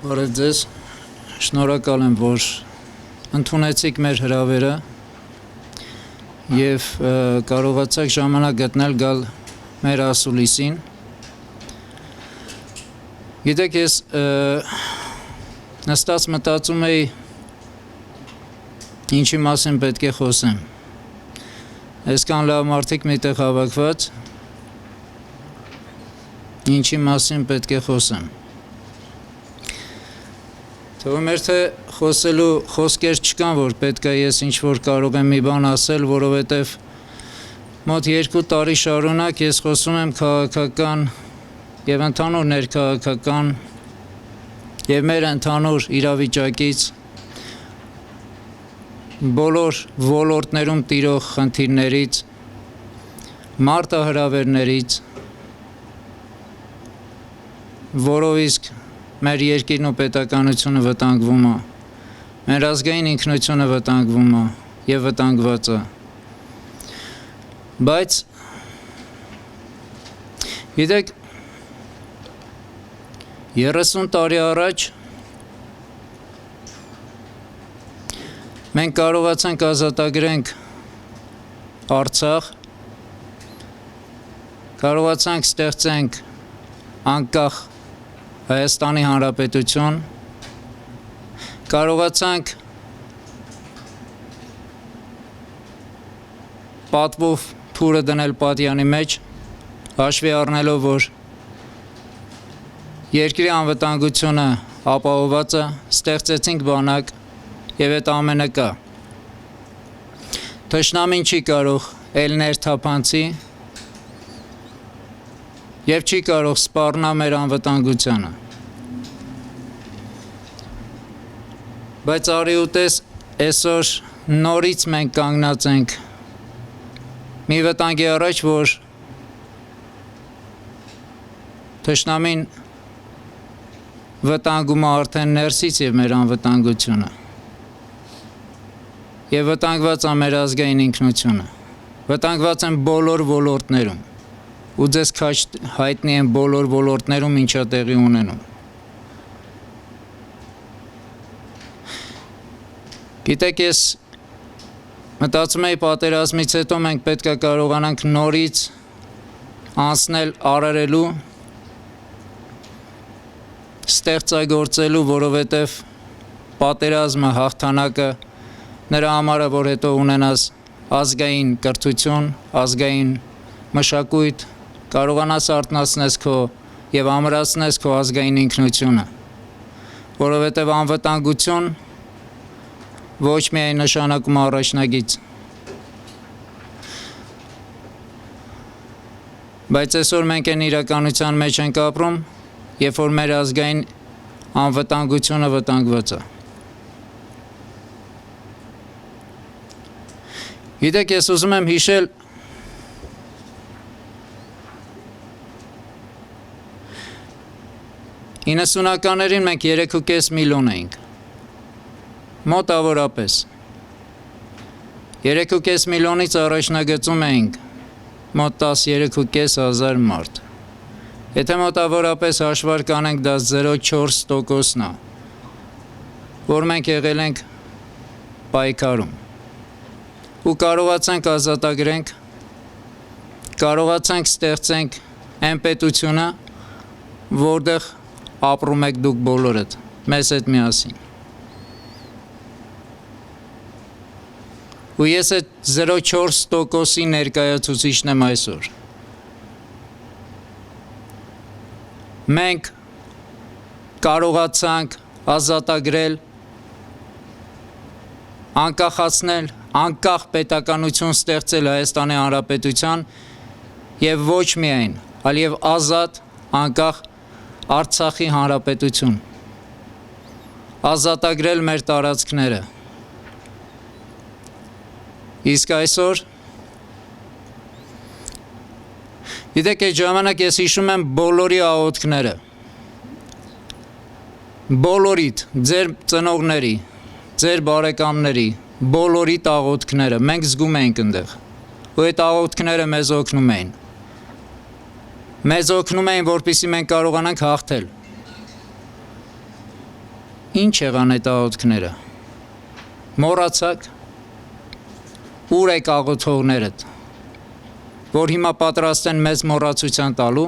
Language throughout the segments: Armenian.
Բարև ձեզ, շնորհակալ եմ, որ ընդունեցիք մեր հրավերը և կարողացաք ժամանակ գտնել գալ մեր ասուլիսին։ Գիտեք, ես նստած մտածում էի ինչի մասին պետք է խոսեմ։ Այսքան լավ մարդիկ միտեղ հավաքված, ինչի մասին պետք է խոսեմ։ Թվում էր, թե խոսելու խոսքեր չկան, որ պետք է ես ինչ-որ կարող եմ մի բան ասել, որովհետև մոտ 2 տարի շարունակ ես խոսում եմ քաղաքական և ընդհանուր ներքաղաքական և մեր ընդհանուր իրավիճակից, բոլոր ոլորտներում տիրող խնդիրներից, մարտահրավերներից, որով իսկ մեր երկիրն ու պետականությունը վտանգվում է, մեր ազգային ինքնությունը վտանգվում է և վտանգված է։ Բայց, գիտեք, 30 տարի առաջ մենք կարողացանք ազատագրենք Արցախ, կարողացանք ստեղծենք անկախ Հայաստանի Հանրապետություն, կարողացանք պատվով փուրը դնել պատյանի մեջ, հաշվի առնելով, որ երկրի անվտանգությունը ապահովված է, ստեղծեցինք բանակ և այդ ամենը կա։ Թշնամին չի կարող ելներ թափանցի և չի կարող սպառնա մեր անվտանգությանը։ Բայց արի ու տես, այսօր նորից մենք կանգնած ենք մի վտանգի առաջ, որ թշնամին վտանգում է արդեն ներսից և մեր անվտանգությունը և վտանգված է մեր ազգային ինքնությունը, վտանգված են բոլոր ոլորտներում ու ձեզ քաջ հայտնի են բոլոր ոլորտներում ինչա տեղի ունենում։ Գիտեք, ես մտածում էի պատերազմից հետո մենք պետք է կարողանանք նորից անցնել արարելու, ստեղծագործելու, որովհետև պատերազմը հաղթանակը նրա համար է, որ հետո ունենաս ազգային կրթություն, ազգային մշակույթ, կարողանաս արթնացնես քո և ամրացնես քո ազգային ինքնությունը, որովհետև անվտանգություն ոչ միայն նշանակում առաջնագիծ, բայց այսօր մենք այն իրականության մեջ ենք ապրում, երբ որ մեր ազգային անվտանգությունը վտանգված է։ Գիտեք, ես ուզում եմ հիշել 90-ականներին մենք 3,5 միլիոն էինք, մոտավորապես, 3,5 միլիոնից առաջնագծում էինք մոտ 13,500 մարդ, եթե մոտավորապես հաշվարկ անենք դա 0,4%-ն է, որ մենք եղել ենք պայքարում ու կարողացանք ազատագրենք, կարողացանք ստեղծենք այն պետությունը, որտեղ ապրում եք դուք բոլորդ, մեզ հետ միասին։ Ու ես այդ 0,4%-ի ներկայացուցիչն եմ այսօր։ Մենք կարողացանք ազատագրել, անկախացնել, անկախ պետականություն ստեղծել Հայաստանի Հանրապետության և ոչ միայն, այլև ազատ, անկախ Արցախի Հանրապետություն, ազատագրել մեր տարածքները։ Իսկ այսօր, գիտեք, այդ ժամանակ ես հիշում եմ բոլորի աղոթքները, բոլորիդ, ձեր ծնողների, ձեր բարեկամների, բոլորի աղոթքները, մենք զգում էինք ընդեղ, ու այդ աղոթքները մեզ օգնում էին։ Մեզ օգնում էին, որպեսզի մենք կարողանանք հաղթել։ Ինչ եղան այդ աղոթքները։ Մոռացաք։ Ուր եք աղոթողներդ, որ հիմա պատրաստ են մեզ մոռացության տալու։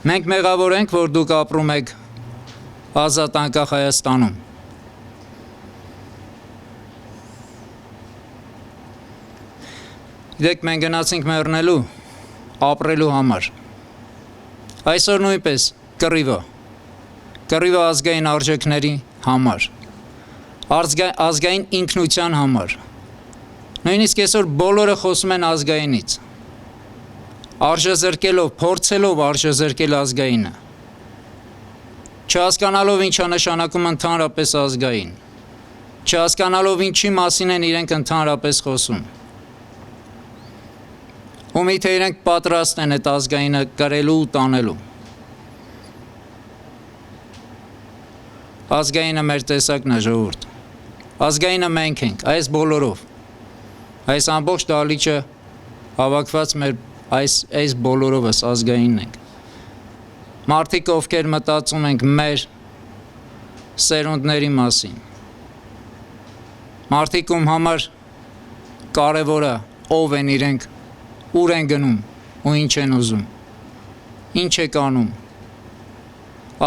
Մենք մեղավոր ենք, որ դուք ապրում եք ազատ անկախ Հայաստանում։ Գիտեք, մենք գնացինք մեռնելու, ապրելու համար։ Այսօր նույնպես կռիվը ազգային արժեքների համար, ազգային ինքնության համար։ Նույնիսկ այսօր բոլորը խոսում են ազգայինից, արժեզրկելով, փորձելով արժեզրկել ազգայինը, չհասկանալով ինչա նշանակում ընդհանրապես ազգային, չհասկանալով ինչի մասին են իրենք ընդհանրապես խոսում։ Ու միթե իրենք պատրաստ են այդ ազգայինը կրելու ու տանելու։ Ազգայինը մեր տեսակն է, ժողովուրդ։ Ազգայինը մենք ենք, այս բոլորով։ Այս ամբողջ դահլիճը հավաքված մեր այս բոլորովս ազգայինն ենք։ Մարդիկ, ովքեր մտածում ենք մեր սերունդների մասին։ Մարդիկ, ում համար կարևոր է ով են իրենք, ուր են գնում ու ինչ են ուզում, ինչ եք անում։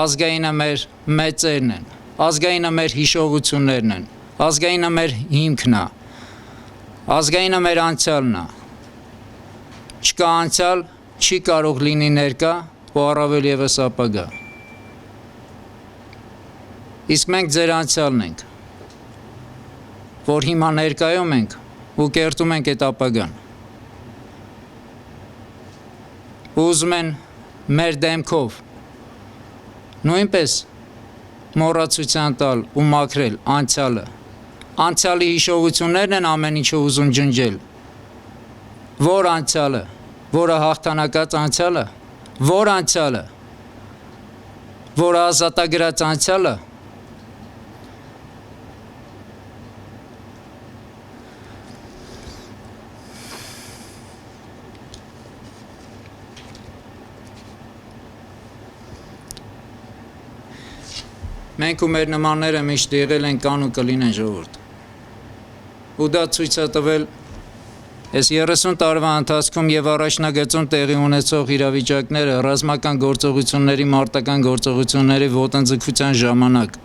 Ազգայինը մեր մեծերն են, ազգայինը մեր հիշողություններն են, ազգայինը մեր հիմքն է, ազգայինը մեր անցյալն է։ Չկա անցյալ, չի կարող լինի ներկա ու առավել ևս ապագա։ Իսկ մենք ձեր անցյալն ենք, որ հիմա ներկայում ենք ու կերտում ենք այդ ապագան։ Ուզում են մեր դեմքով նույնպես մոռացության տալ ու մաքրել անցյալը։ Անցյալի հիշողություններն են ամեն ինչը ուզում ջնջել։ Որ անցյալը, որը հաղթանակած անցյալը, որ անցյալը, որը ազատագրած անցյալը։ Մենք ու մեր նմանները միշտ եղել են կան ու կլինեն, ժողովուրդ։ Ու դա ցույց է տվել այս 30 տարվա ընթացքում եւ առաջնագծում տեղի ունեցող իրավիճակները ռազմական գործողությունների, մարտական գործողությունների ոտնձգության ժամանակ,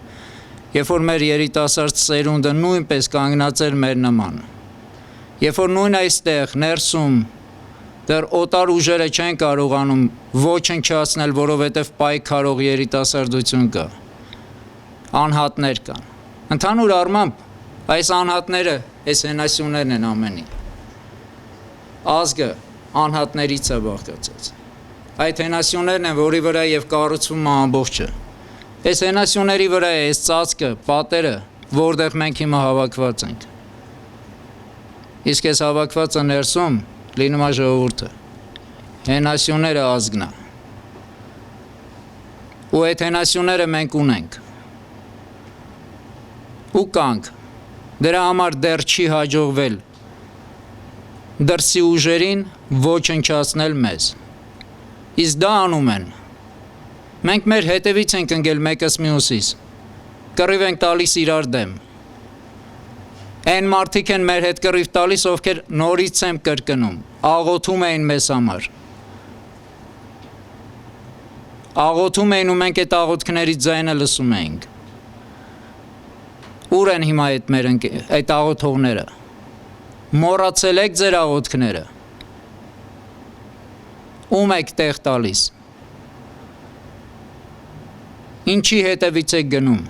երբ որ մեր երիտասարդ սերունդը նույնպես կանգնած էր մեր նման, երբ որ նույն այստեղ ներսում դեռ օտար ուժերը չեն կարողանում ոչնչացնել, որովհետև պայքարող երիտասարդություն կա, անհատներ կան։ Ընդհանուր առմամբ այս անհատները, այս հենասյուներն են ամենի։ Ազգը անհատներից է բաղկացած։ Այդ հենասյուներն են, որի վրա եւ կառուցվում է ամբողջը։ Այս հենասյուների վրա է այս ծածկը, պատերը, որտեղ մենք հիմա հավաքված ենք։ Իսկ այս հավաքվածը ներսում լինում է ժողովուրդը։ Հենասյուները ազգն է։ Ու այդ հենասյուները մենք ունենք։ Ու կանք, դրա համար դեռ չի հաջողվել դրսի ուժերին ոչնչացնել մեզ։ Իսկ դա անում են։ Մենք մեր հետևից ենք ընկել մեկս մյուսից, կռիվ ենք տալիս իրար դեմ։ Այն մարդիկ են մեր հետ կռիվ տալիս, ովքեր նորից եմ կրկնում, աղոթում էին մեզ համար։ Աղոթում էին ու մենք այդ աղոթքների ձայնը լսում էինք։ Ուր են հիմա այդ աղոթողները։ Մոռացել եք ձեր աղոթքները։ Ում եք տեղ տալիս։ Ինչի հետևից եք գնում։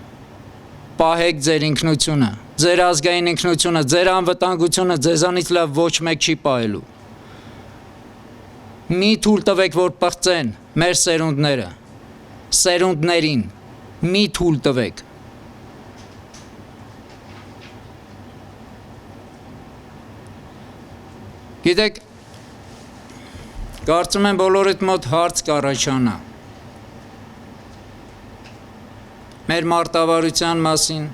Պահեք ձեր ինքնությունը, ձեր ազգային ինքնությունը, ձեր անվտանգությունը ձեզանից լավ ոչ մեկ չի պահելու։ Մի թույլ տվեք, որ պղծեն մեր սերունդները, սերունդներին, մի թույլ տվեք։ Գիտեք, կարծում եմ բոլորիդ մոտ հարց կառաջանա մեր մարտավարության մասին,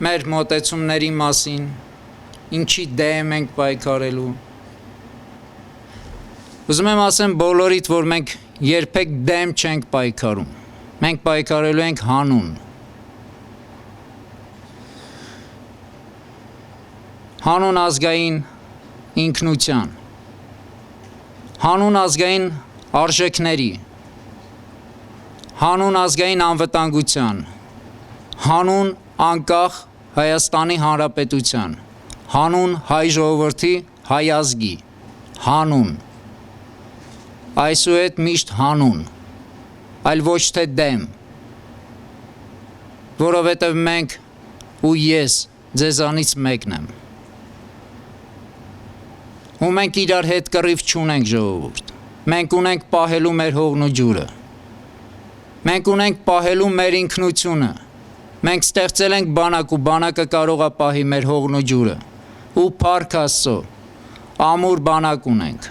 մեր մոտեցումների մասին, ինչի դեմ ենք պայքարելու։ Ուզում եմ ասեմ բոլորիդ, որ մենք երբեք դեմ չենք պայքարում։ Մենք պայքարելու ենք հանուն։ Հանուն ազգային ինքնության, հանուն ազգային արժեքների, հանուն ազգային անվտանգության, հանուն անկախ Հայաստանի Հանրապետության, հանուն հայ ժողովրդի, հայ ազգի, հանուն, այսուհետ միշտ հանուն, այլ ոչ թե դեմ, որովհետև մենք ու ես ձեզանից մեկն եմ, ու մենք իրար հետ կռիվ չունենք ժողովուրդ, մենք ունենք պահելու մեր հողն ու ջուրը, մենք ունենք պահելու մեր ինքնությունը, մենք ստեղծել ենք բանակ ու բանակը կարող է պահի մեր հողն ու ջուրը, ու փառք Աստծո, ամուր բանակ ունենք,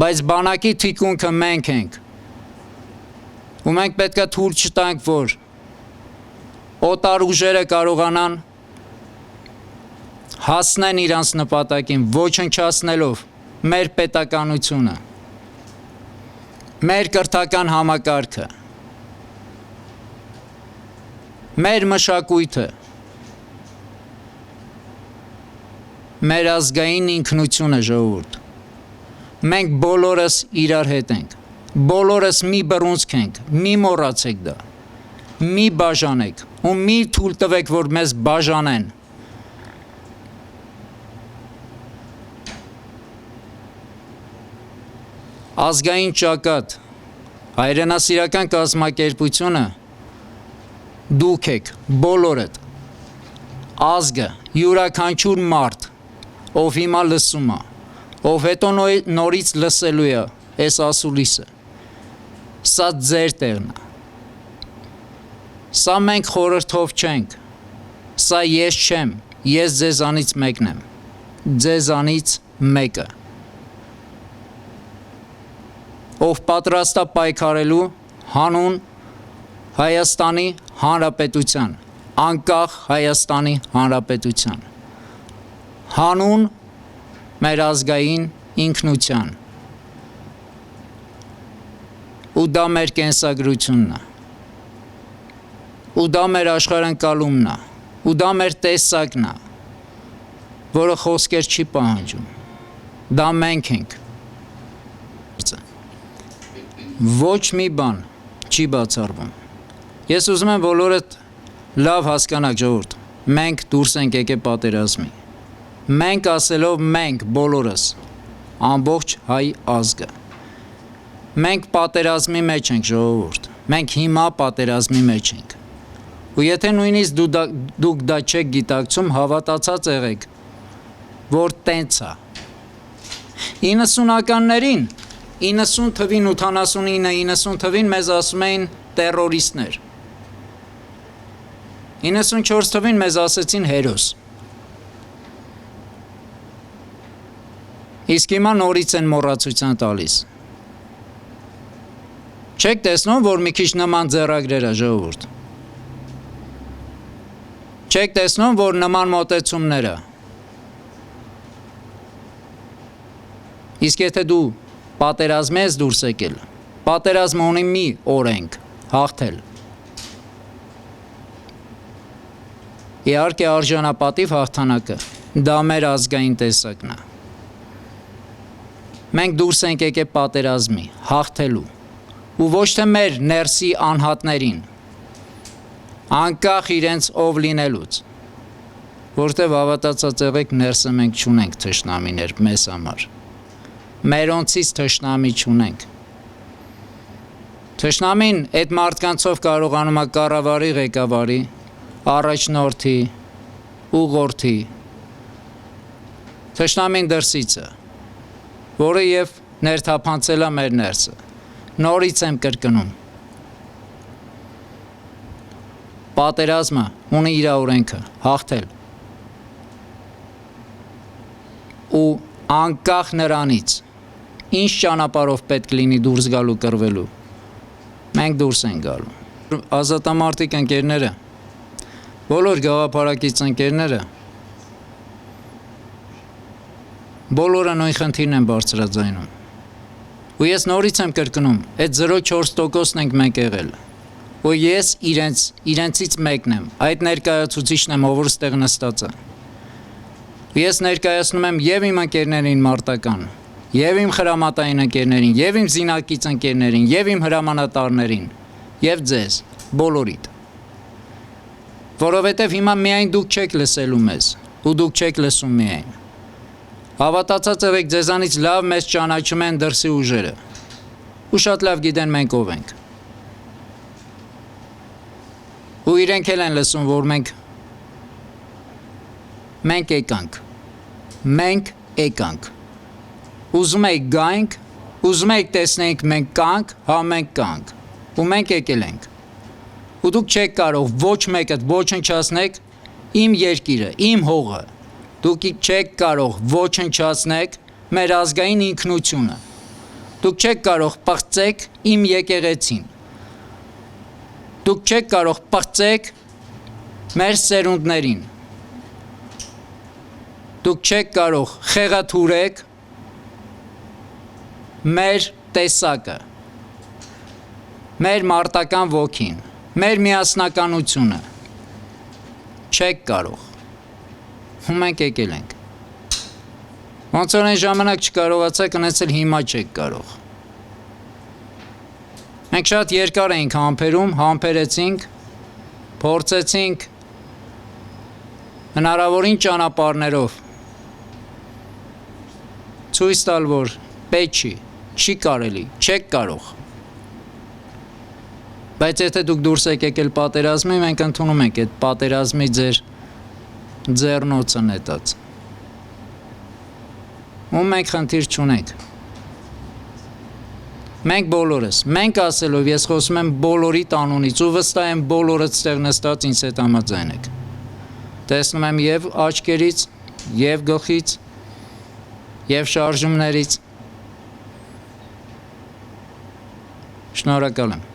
բայց բանակի թիկունքը մենք ենք, ու մենք պետք է թույլ չտանք, որ օտար ուժերը կարողանան հասնեն իրանց նպատակին, ոչնչացնելով մեր պետականությունը, մեր կրթական համակարգը, մեր մշակույթը, մեր ազգային ինքնությունը ժողովուրդ, մենք բոլորս իրար հետ ենք, բոլորս մի բռունցք ենք, մի մոռացեք դա, մի բաժանեք ու մի թույլ տվեք, որ մեզ բաժանեն, ազգային ճակատ, հայրենասիրական կազմակերպությունը դուք եք, բոլորդ, ազգը, յուրաքանչյուր մարդ, ով հիմա լսում է, ով հետո նորից լսելու է այս ասուլիսը, սա ձեր տեղն է, սա մենք խորհրդով չենք, սա ես չեմ, ես ձեզանից մեկն եմ, ձեզանից մեկը, ով պատրաստ է պայքարելու հանուն Հայաստանի Հանրապետության, անկախ Հայաստանի Հանրապետության, հանուն մեր ազգային ինքնության, ու դա մեր կենսագրությունն է, ու դա մեր աշխարհընկալումն է, ու դա մեր տեսակն է, որը խոսքեր չի պահանջում, դա մենք ենք, ոչ մի բան չի բացառվում, ես ուզում եմ բոլորդ լավ հասկանաք ժողովուրդ, մենք դուրս ենք եկել պատերազմի, մենք ասելով մենք բոլորս, ամբողջ հայ ազգը, մենք պատերազմի մեջ ենք ժողովուրդ, մենք հիմա պատերազմի մեջ ենք, ու եթե նույնիսկ դուք դա չեք գիտակցում, հավատացած եղեք, որ տենց է, 90-ականներին, 90 թվին, 89-90 թվին մեզ ասում էին տերորիստներ, 94 թվին մեզ ասեցին հերոս, իսկ հիմա նորից են մոռացության տալիս, չեք տեսնում, որ մի քիչ նման ձեռագրեր է ժողովուրդ, չեք տեսնում, որ նման մոտեցումները, իսկ եթե դու պատերազմի ես դուրս եկել, պատերազմը ունի մի օրենք, հաղթել, իհարկե արժանապատիվ հաղթանակը, դա մեր ազգային տեսակն է, մենք դուրս ենք եկել պատերազմի, հաղթելու, ու ոչ թե մեր ներսի անհատներին, անկախ իրենց ով լինելուց, որտև հավատացած եղեք ներսը մենք չունենք թշնամիներ մեզ համար, մերոնցից թշնամի չունենք, թշնամին այդ մարդկանցով կարողանում է կառավարի ղեկավարի, առաջնորդի, ուղղորդի, թշնամին դրսից է, որը և ներթափանցել է մեր ներսը, նորից եմ կրկնում, պատերազմը ունի իր օրենքը, հաղթել, ու անկախ նրանից, ինչ ճանապարհով պետք լինի դուրս գալու կռվելու, մենք դուրս ենք գալու, ազատամարտիկ ընկերները, բոլոր գաղափարակից ընկերները բոլորը նույն խնդիրն են բարձրաձայնում։ Ու ես նորից եմ կրկնում, այդ 0.4%-ն ենք մենք եղել։ Ու ես իրենցից մեկն եմ, այդ ներկայացուցիչն եմ, ով որ ստեղ նստած է։ Ես ներկայացնում եմ եւ իմ ընկերներին մարտական, եւ իմ խրամատային ընկերներին, եւ իմ զինակից ընկերներին, եւ իմ հրամանատարներին, եւ ձեզ, բոլորիդ։ Որովհետեւ հիմա միայն դուք չեք լսելու մեզ, ու դուք չեք լսում միայն։ Հավատացած եղեք, ձեզանից լավ մեզ ճանաչում են դրսի ուժերը, ու շատ լավ գիտեն մենք ով ենք։ Ու իրենք էլ են լսում, որ մենք եկանք, ուզում եք գայինք, ուզում եք տեսնենք մենք կանք, հա մենք կանք, ու մենք եկել ենք, ու դուք չեք կարող ոչ մեկըդ ոչնչացնեք իմ երկիրը, իմ հողը, դուք չեք կարող ոչնչացնեք մեր ազգային ինքնությունը, դուք չեք կարող պղծեք իմ եկեղեցին, դուք չեք կարող պղծեք մեր սերունդներին, դուք չեք կարող խեղաթուրեք մեր տեսակը, մեր մարտական ոգին, մեր միասնականությունը, չեք կարող, ու մենք եկել ենք, ոնց որ այն ժամանակ չկարողացաք, ընեցել հիմա չեք կարող, մենք շատ երկար էինք համբերում, համբերեցինք, փորձեցինք հնարավորին ճանապարհներով ցույց տալ, որ պետք չի կարելի, չեք կարող, բայց եթե դուք դուրս եք եկել պատերազմի, մենք ընդունում ենք այդ պատերազմի ձեր ձեռնոցը նետած, ու մենք խնդիր չունենք, մենք բոլորս, մենք ասելով ես խոսում եմ բոլորի տանունից ու վստահ եմ բոլորդ ստեղ նստած ինձ հետ համաձայն եք, տեսնում եմ և աչքերից, և գլխից, և շարժումներից, շնորհակալ եմ։